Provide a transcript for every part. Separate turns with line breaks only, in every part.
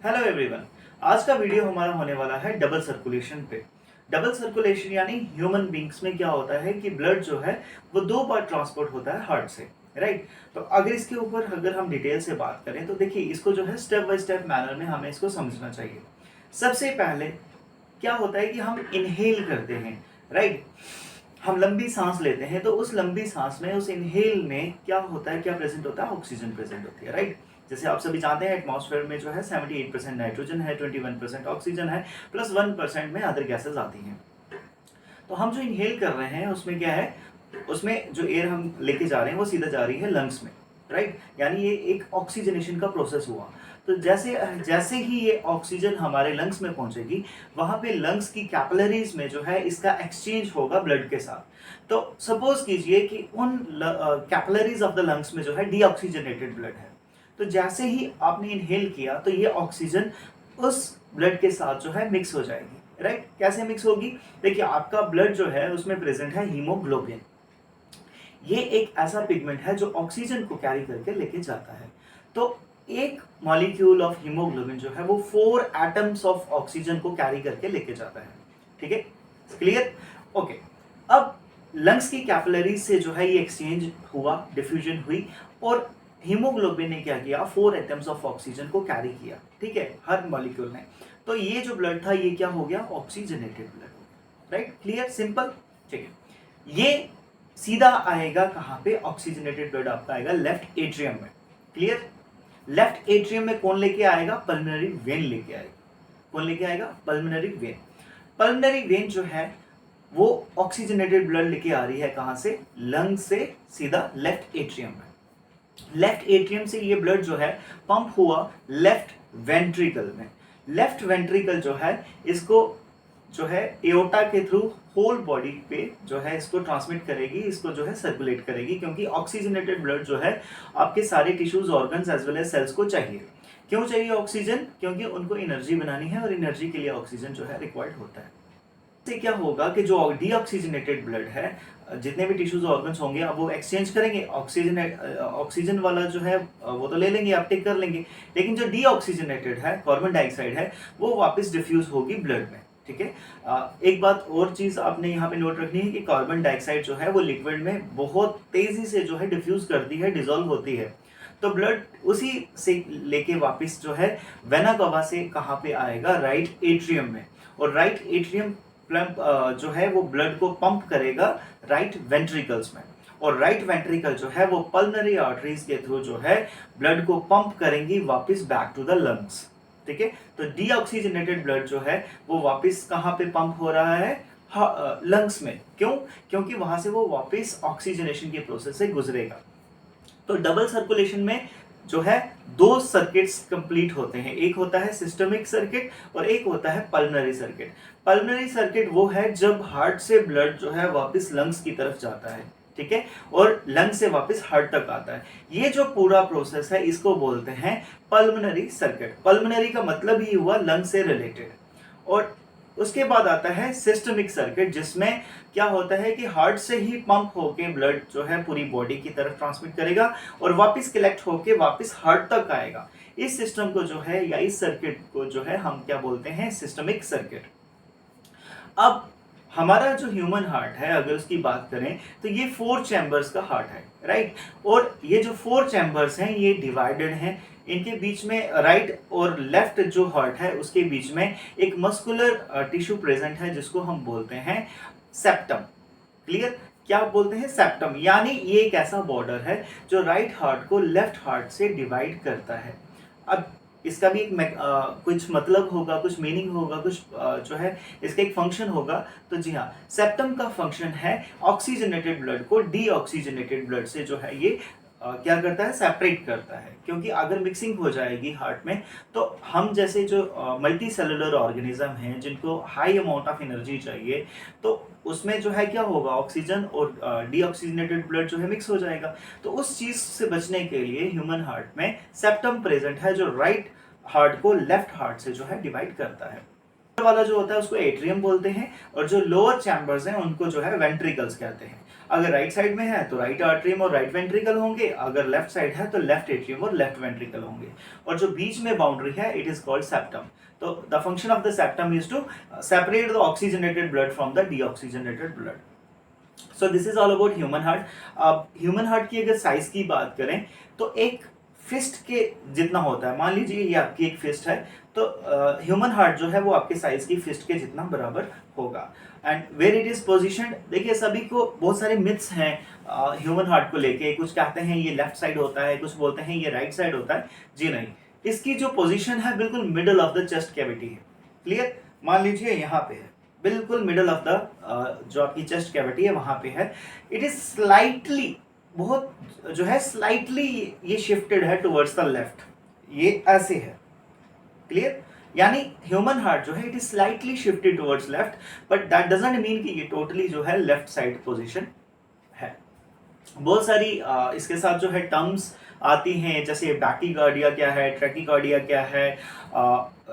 Hello everyone. आज का video हमारा होने वाला है डबल सर्कुलेशन पे। डबल सर्कुलेशन यानी ह्यूमन बींग्स में क्या होता है कि ब्लड जो है वो दो बार ट्रांसपोर्ट होता है हार्ट से, राइट। तो अगर इसके ऊपर हम डिटेल से बात करें तो देखिए, इसको जो है स्टेप बाय स्टेप मैनर में हमें इसको समझना चाहिए। सबसे पहले क्या होता है कि हम इनहेल करते हैं, राइट। हम लंबी सांस लेते हैं तो उस लंबी सांस में, उस इनहेल में क्या होता है, क्या प्रेजेंट होता है, ऑक्सीजन प्रेजेंट होती है, राइट। जैसे आप सभी जानते हैं एटमॉस्फेयर में जो है 78% नाइट्रोजन है, 21% ऑक्सीजन है, प्लस 1% में अदर गैसेस आती हैं। तो हम जो इनहेल कर रहे हैं उसमें क्या है, उसमें जो एयर हम लेके जा रहे हैं वो सीधा जा रही है लंग्स में, राइट। यानी ये एक ऑक्सीजनेशन का प्रोसेस हुआ। तो जैसे जैसे ही ये ऑक्सीजन हमारे लंग्स में पहुंचेगी, वहां पे लंग्स की कैपिलरीज में जो है इसका एक्सचेंज होगा ब्लड के साथ। तो सपोज कीजिए कि उन कैपिलरीज ऑफ द लंग्स में जो है डीऑक्सीजनेटेड ब्लड है। तो जैसे ही आपने इनहेल किया तो ये ऑक्सीजन उस ब्लड के साथ जो है मिक्स हो जाएगी, राइट। कैसे मिक्स होगी? देखिए, आपका ब्लड जो है उसमें प्रेजेंट है हीमोग्लोबिन। ये एक ऐसा पिगमेंट है जो ऑक्सीजन को कैरी करके लेके जाता है। तो एक मॉलिक्यूल ऑफ हीमोग्लोबिन जो है वो 4 एटम्स ऑफ ऑक्सीजन को कैरी करके लेके जाता है। ठीक है, क्लियर? ओके। अब लंग्स की कैपिलरीज से जो है ये एक्सचेंज हुआ, डिफ्यूजन हुई, और हीमोग्लोबिन ने क्या किया, 4 एटम्स ऑफ ऑक्सीजन को कैरी किया, ठीक है, हर मॉलिक्यूल ने। तो ये जो ब्लड था ये क्या हो गया, ऑक्सीजनेटेड ब्लड हो गया, राइट। क्लियर, सिंपल, ठीक है। ये सीधा आएगा कहां पे, ऑक्सीजनेटेड ब्लड आपका आएगा लेफ्ट एट्रियम में। क्लियर? लेफ्ट एट्रियम में कौन लेके आएगा, पल्मोनरी वेन लेके आएगा। कौन लेके आएगा, पल्मोनरी वेन। पल्मोनरी वेन जो है वो ऑक्सीजनेटेड ब्लड लेके आ रही है कहां से, लंग से सीधा लेफ्ट एट्रियम में। लेफ्ट एट्रियम से ये ब्लड जो है पंप हुआ लेफ्ट वेंट्रिकल में। लेफ्ट वेंट्रिकल जो है इसको जो है एओर्टा के थ्रू होल बॉडी पे जो है इसको ट्रांसमिट करेगी, इसको जो है सर्कुलेट करेगी, क्योंकि ऑक्सीजनेटेड ब्लड जो है आपके सारे tissues, organs as well as cells को चाहिए। क्यों चाहिए ऑक्सीजन? क्योंकि उनको एनर्जी बनानी है और एनर्जी के लिए ऑक्सीजन जो है रिक्वायर्ड होता है। इससे क्या होगा कि जो डीऑक्सीजनेटेड ब्लड है, जितने भी टिश्यूज ऑर्गन्स होंगे अब वो एक्सचेंज करेंगे, ऑक्सीजन वाला जो है वो तो ले लेंगे, अपटेक कर लेंगे, लेकिन जो डीऑक्सीजनेटेड है, कार्बन डाइऑक्साइड है, वो वापस डिफ्यूज होगी ब्लड में। ठीक है। एक बात और चीज आपने यहाँ पे नोट रखनी है कि कार्बन डाइऑक्साइड जो है वो लिक्विड में बहुत तेजी से जो है डिफ्यूज करती है, डिसॉल्व होती है। तो ब्लड उसी से लेके वापस जो है वेना कवा से कहाँ पे आएगा, राइट एट्रियम में। और राइट एट्रियम जो है वो ब्लड को पंप करेगा राइट वेंट्रिकल्स में, और राइट वेंट्रिकल जो है वो पल्मोनरी आर्टरीज के थ्रू जो है ब्लड को पंप करेंगी वापस बैक टू द लंग्स। ठीक है। तो डीऑक्सीजनेटेड ब्लड जो है वो वापस कहां पे पंप हो रहा है, लंग्स में। क्यों? क्योंकि वहां से वो वापस ऑक्सीजनेशन के प्रोसेस से गुजरेगा। तो डबल सर्कुलेशन में जो है दो सर्किट्स कंप्लीट होते हैं, एक होता है सिस्टमिक सर्किट और एक होता है पल्मोनरी सर्किट। पल्मोनरी सर्किट वो है जब हार्ट से ब्लड जो है वापस लंग्स की तरफ जाता है, ठीक है, और लंग से वापस हार्ट तक आता है। ये जो पूरा प्रोसेस है इसको बोलते हैं पल्मोनरी सर्किट। पल्मोनरी का मतलब ही हुआ लंग से रिलेटेड। और उसके बाद आता है सिस्टमिक सर्किट, जिसमें क्या होता है कि हार्ट से ही पंप होके ब्लड जो है पूरी बॉडी की तरफ ट्रांसमिट करेगा और वापस कलेक्ट होके वापस हार्ट तक आएगा। इस सिस्टम को जो है या इस सर्किट को जो है हम क्या बोलते हैं, सिस्टमिक सर्किट। अब हमारा जो ह्यूमन हार्ट है अगर उसकी बात करें तो ये 4 चैम्बर्स का हार्ट है, राइट। और ये जो 4 चैम्बर्स हैं ये डिवाइडेड हैं, इनके बीच में राइट और लेफ्ट जो हार्ट है उसके बीच में एक मस्कुलर टिश्यू प्रेजेंट है जिसको हम बोलते हैं सेप्टम। क्लियर? क्या बोलते हैं, सेप्टम। यानी ये एक ऐसा बॉर्डर है जो राइट हार्ट को लेफ्ट हार्ट से डिवाइड करता है। अब इसका भी एक कुछ मतलब होगा, कुछ मीनिंग होगा, कुछ जो है इसका एक फंक्शन होगा। तो जी हाँ, सेप्टम का फंक्शन है ऑक्सीजनेटेड ब्लड को डीऑक्सीजनेटेड ब्लड से जो है ये क्या करता है, सेपरेट करता है। क्योंकि अगर मिक्सिंग हो जाएगी हार्ट में तो हम जैसे जो मल्टी सेलुलर ऑर्गेनिज्म हैं जिनको हाई अमाउंट ऑफ एनर्जी चाहिए, तो उसमें जो है क्या होगा, ऑक्सीजन और डीऑक्सीजनेटेड ब्लड जो है मिक्स हो जाएगा। तो उस चीज से बचने के लिए ह्यूमन हार्ट में सेप्टम प्रेजेंट है जो राइट हार्ट को लेफ्ट हार्ट से जो है डिवाइड करता है। वाला जो होता है उसको एट्रियम बोलते हैं और जो लोअर चैम्बर्स हैं उनको जो है वेंट्रिकल्स कहते हैं। अगर राइट साइड में है तो राइट आर्टरियम और राइट वेंट्रिकल होंगे, अगर लेफ्ट साइड है तो लेफ्ट एट्रियम और लेफ्ट वेंट्रिकल होंगे, और जो बीच में बाउंड्री है it is called septum. So the function of the septum is to separate the oxygenated blood from the deoxygenated blood. So this is all about human heart. अब human heart की अगर size की बात करें तो एक fist के जितना होता है, मान लीजिए ये आपकी एक फिस्ट है, तो ह्यूमन हार्ट जो है वो आपके साइज की फिस्ट के जितना बराबर होगा। And where it is positioned, देखिए सभी को बहुत सारे मिथ्स हैं ह्यूमन हार्ट को लेके, कुछ कहते हैं ये लेफ्ट साइड होता है, कुछ बोलते हैं ये राइट साइड होता है। जी नहीं, इसकी जो पोजीशन है बिल्कुल middle of the chest cavity है। क्लियर, मान लीजिए यहाँ पे है, बिल्कुल मिडल ऑफ द जो आपकी चेस्ट कैविटी है वहां पे है। इट इज स्लाइटली, बहुत जो है स्लाइटली ये शिफ्टेड है टुवर्ड्स द लेफ्ट, ये ऐसे है। क्लियर, यानी ह्यूमन हार्ट जो है it is slightly shifted towards left, but that doesn't mean कि ये टोटली जो है लेफ्ट साइड पोजीशन है। बहुत सारी इसके साथ जो है टर्म्स आती हैं, जैसे बैकीकार्डिया क्या है, ट्रैकीकार्डिया क्या है,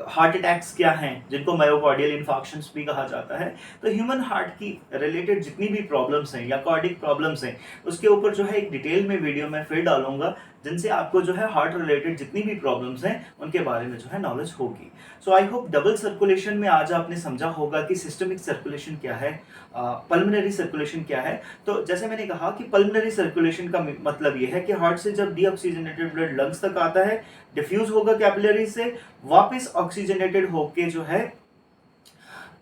हार्ट अटैक्स क्या हैं, जिनको मायोकार्डियल इन्फार्क्शंस भी कहा जाता है। तो ह्यूमन हार्ट की रिलेटेड जितनी भी प्रॉब्लम्स हैं या कार्डिक प्रॉब्लम्स हैं, उसके ऊपर जो है एक डिटेल में वीडियो में फिर डालूंगा, जिनसे आपको जो है हार्ट रिलेटेड जितनी भी प्रॉब्लम्स हैं उनके बारे में जो है नॉलेज होगी। सो आई होप डबल सर्कुलेशन में आज आपने समझा होगा कि सिस्टमिक सर्कुलेशन क्या है, पल्मोनरी सर्कुलेशन क्या है। तो जैसे मैंने कहा कि पल्मोनरी सर्कुलेशन का मतलब ये है कि हार्ट से जब डीऑक्सीजनेटेड ब्लड लंग्स तक आता है, डिफ्यूज होगा कैपिलरी से, वापस ऑक्सीजनेटेड होके जो है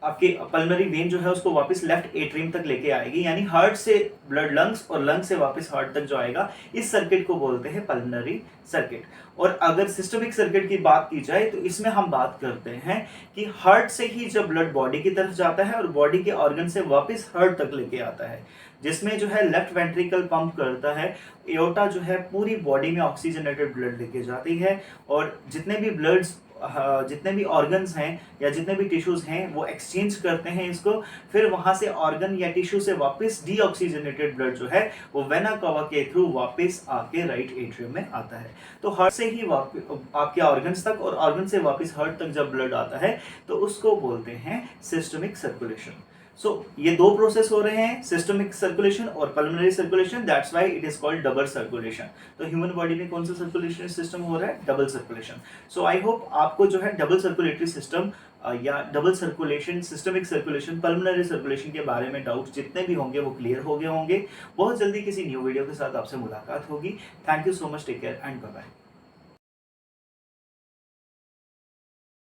आपके पल्मोनरी वेन जो है उसको वापस लेफ्ट एट्रियम तक लेके आएगी, यानी हार्ट से ब्लड लंग्स और लंग्स से वापस हार्ट तक जो आएगा, इस सर्किट को बोलते हैं पल्मोनरी सर्किट। और अगर सिस्टमिक सर्किट की बात की जाए तो इसमें हम बात करते हैं कि हार्ट से ही जब ब्लड बॉडी की तरफ जाता है और बॉडी के ऑर्गन से वापस हार्ट तक लेके आता है, जिसमें जो है लेफ्ट वेंट्रिकल पंप करता है, एओर्टा जो है पूरी बॉडी में ऑक्सीजनेटेड ब्लड लेके जाती है, और जितने भी ऑर्गन्स हैं या जितने भी टिश्यूज हैं वो एक्सचेंज करते हैं इसको, फिर वहां से ऑर्गन या टिश्यू से वापस डीऑक्सीजनेटेड ब्लड जो है वो वेना कवा के थ्रू वापस आके राइट एट्रियम में आता है। तो हार्ट से ही आपके ऑर्गन्स तक और ऑर्गन से वापस हार्ट तक जब ब्लड आता है तो उसको बोलते हैं सिस्टमिक सर्कुलेशन। सो ये दो प्रोसेस हो रहे हैं, सिस्टमिक सर्कुलेशन और pulmonary circulation, that's why it is called double circulation. तो ह्यूमन बॉडी में कौन सा सर्कुलेशन सिस्टम हो रहा है? Double circulation. So I hope आपको जो है डबल सर्कुलेटरी सिस्टम या double circulation, systemic circulation, pulmonary circulation के बारे में डाउट्स जितने भी होंगे वो क्लियर हो गए होंगे। बहुत जल्दी किसी न्यू वीडियो के साथ आपसे मुलाकात होगी। Thank you so much, take care and bye bye.